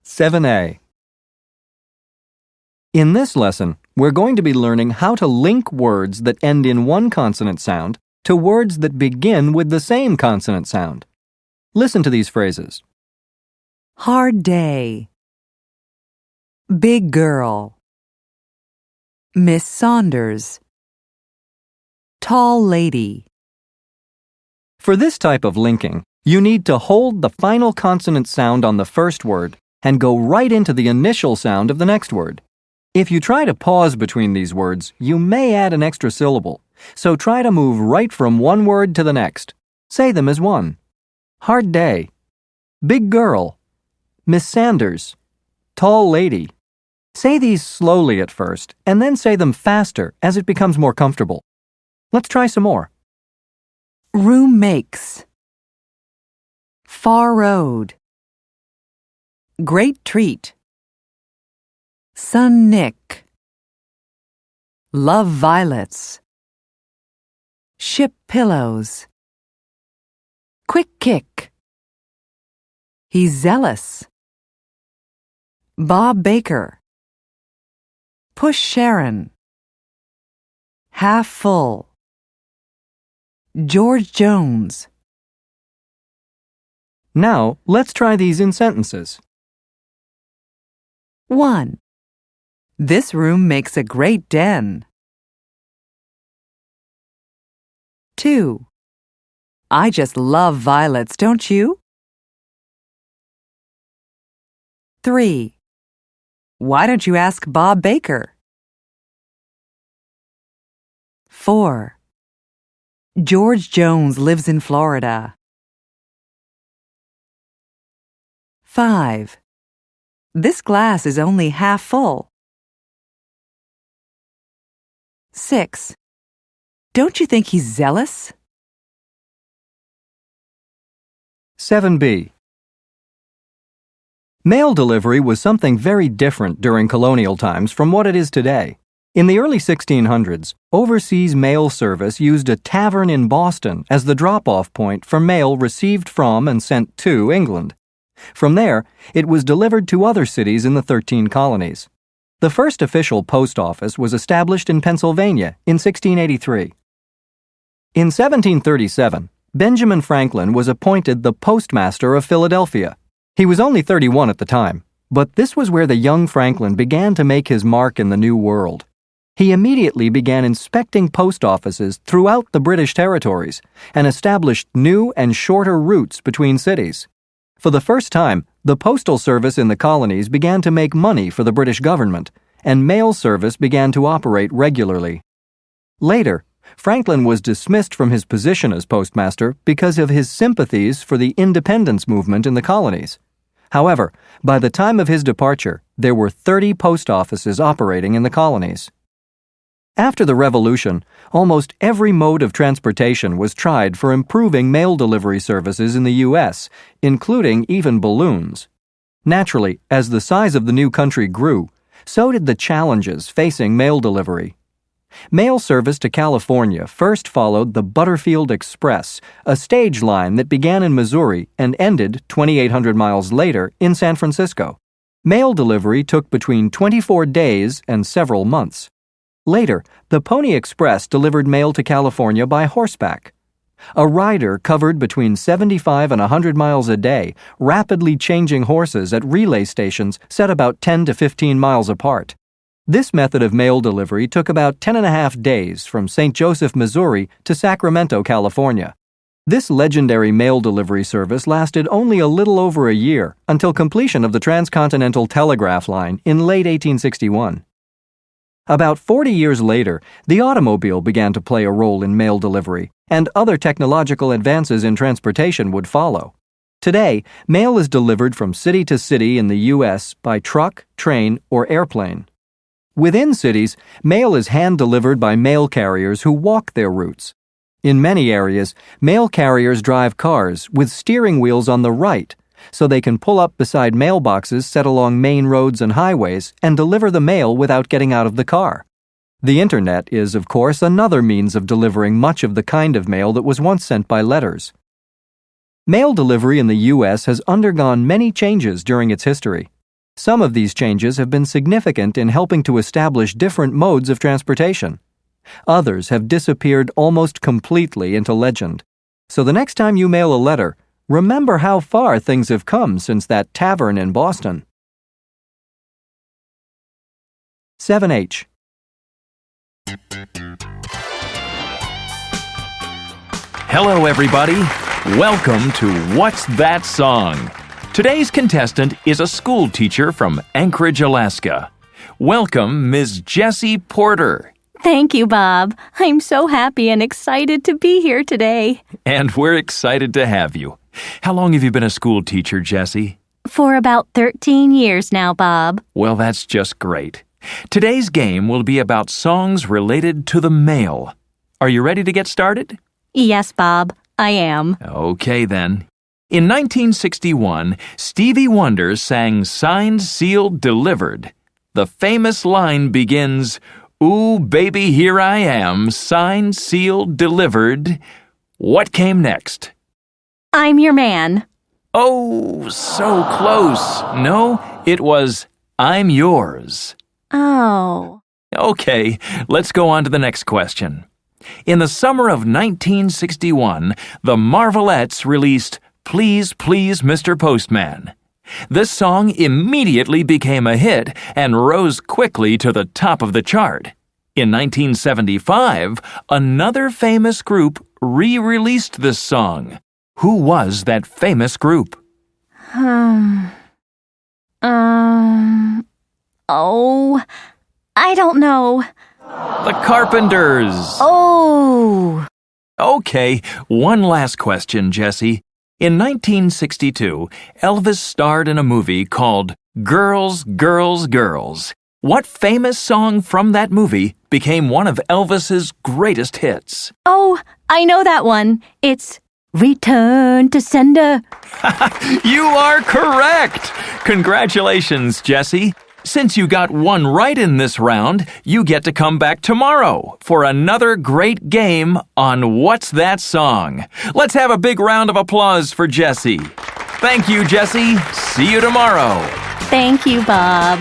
7a. In this lesson, we're going to be learning how to link words that end in one consonant sound to words that begin with the same consonant sound. Listen to these phrases. Hard day. Big girl. Miss Saunders. Tall lady. For this type of linking, you need to hold the final consonant sound on the first word and go right into the initial sound of the next word. If you try to pause between these words, you may add an extra syllable, so try to move right from one word to the next. Say them as one. Hard day. Big girl. Miss Sanders. Tall lady. Say these slowly at first, and then say them faster as it becomes more comfortable. Let's try some more. Room makes. Far road. Great treat. Son Nick. Love violets. Ship pillows. Quick kick. He's zealous. Bob Baker. Push Sharon. Half full. George Jones. Now, let's try these in sentences. 1. This room makes a great den. 2. I just love violets, don't you? 3. Why don't you ask Bob Baker? 4. George Jones lives in Florida. 5. This glass is only half full. 6. Don't you think he's zealous? 7b. Mail delivery was something very different during colonial times from what it is today. In the early 1600s, overseas mail service used a tavern in Boston as the drop-off point for mail received from and sent to England. From there, it was delivered to other cities in the 13 colonies. The first official post office was established in Pennsylvania in 1683. In 1737, Benjamin Franklin was appointed the postmaster of Philadelphia. He was only 31 at the time, but this was where the young Franklin began to make his mark in the New World. He immediately began inspecting post offices throughout the British territories and established new and shorter routes between cities. For the first time, the postal service in the colonies began to make money for the British government, and mail service began to operate regularly. Later, Franklin was dismissed from his position as postmaster because of his sympathies for the independence movement in the colonies. However, by the time of his departure, there were 30 post offices operating in the colonies. After the Revolution, almost every mode of transportation was tried for improving mail delivery services in the U.S., including even balloons. Naturally, as the size of the new country grew, so did the challenges facing mail delivery. Mail service to California first followed the Butterfield Express, a stage line that began in Missouri and ended 2,800 miles later in San Francisco. Mail delivery took between 24 days and several months. Later, the Pony Express delivered mail to California by horseback. A rider covered between 75 and 100 miles a day, rapidly changing horses at relay stations set about 10 to 15 miles apart. This method of mail delivery took about 10.5 days from St. Joseph, Missouri to Sacramento, California. This legendary mail delivery service lasted only a little over a year until completion of the transcontinental telegraph line in late 1861. About 40 years later, the automobile began to play a role in mail delivery, and other technological advances in transportation would follow. Today, mail is delivered from city to city in the U.S. by truck, train, or airplane. Within cities, mail is hand-delivered by mail carriers who walk their routes. In many areas, mail carriers drive cars with steering wheels on the right, so they can pull up beside mailboxes set along main roads and highways and deliver the mail without getting out of the car. The Internet is, of course, another means of delivering much of the kind of mail that was once sent by letters. Mail delivery in the U.S. has undergone many changes during its history. Some of these changes have been significant in helping to establish different modes of transportation. Others have disappeared almost completely into legend. So the next time you mail a letter, remember how far things have come since that tavern in Boston. 7H. Hello, everybody. Welcome to What's That Song? Today's contestant is a school teacher from Anchorage, Alaska. Welcome, Ms. Jessie Porter. Thank you, Bob. I'm so happy and excited to be here today. And we're excited to have you. How long have you been a school teacher, Jessie? For about 13 years now, Bob. Well, that's just great. Today's game will be about songs related to the mail. Are you ready to get started? Yes, Bob, I am. Okay, then. In 1961, Stevie Wonder sang Signed, Sealed, Delivered. The famous line begins, "Ooh, baby, here I am, signed, sealed, delivered." What came next? I'm your man. Oh, so close. No, it was I'm yours. Oh. Okay, let's go on to the next question. In the summer of 1961, the Marvelettes released Please, Please, Mr. Postman. This song immediately became a hit and rose quickly to the top of the chart. In 1975, another famous group re-released this song. Who was that famous group? Oh, I don't know. The Carpenters. Oh. Okay, one last question, Jessie. In 1962, Elvis starred in a movie called Girls, Girls, Girls. What famous song from that movie became one of Elvis's greatest hits? Oh, I know that one. It's Return to Sender. You are correct! Congratulations, Jessie. Since you got one right in this round, you get to come back tomorrow for another great game on What's That Song? Let's have a big round of applause for Jessie. Thank you, Jessie. See you tomorrow. Thank you, Bob.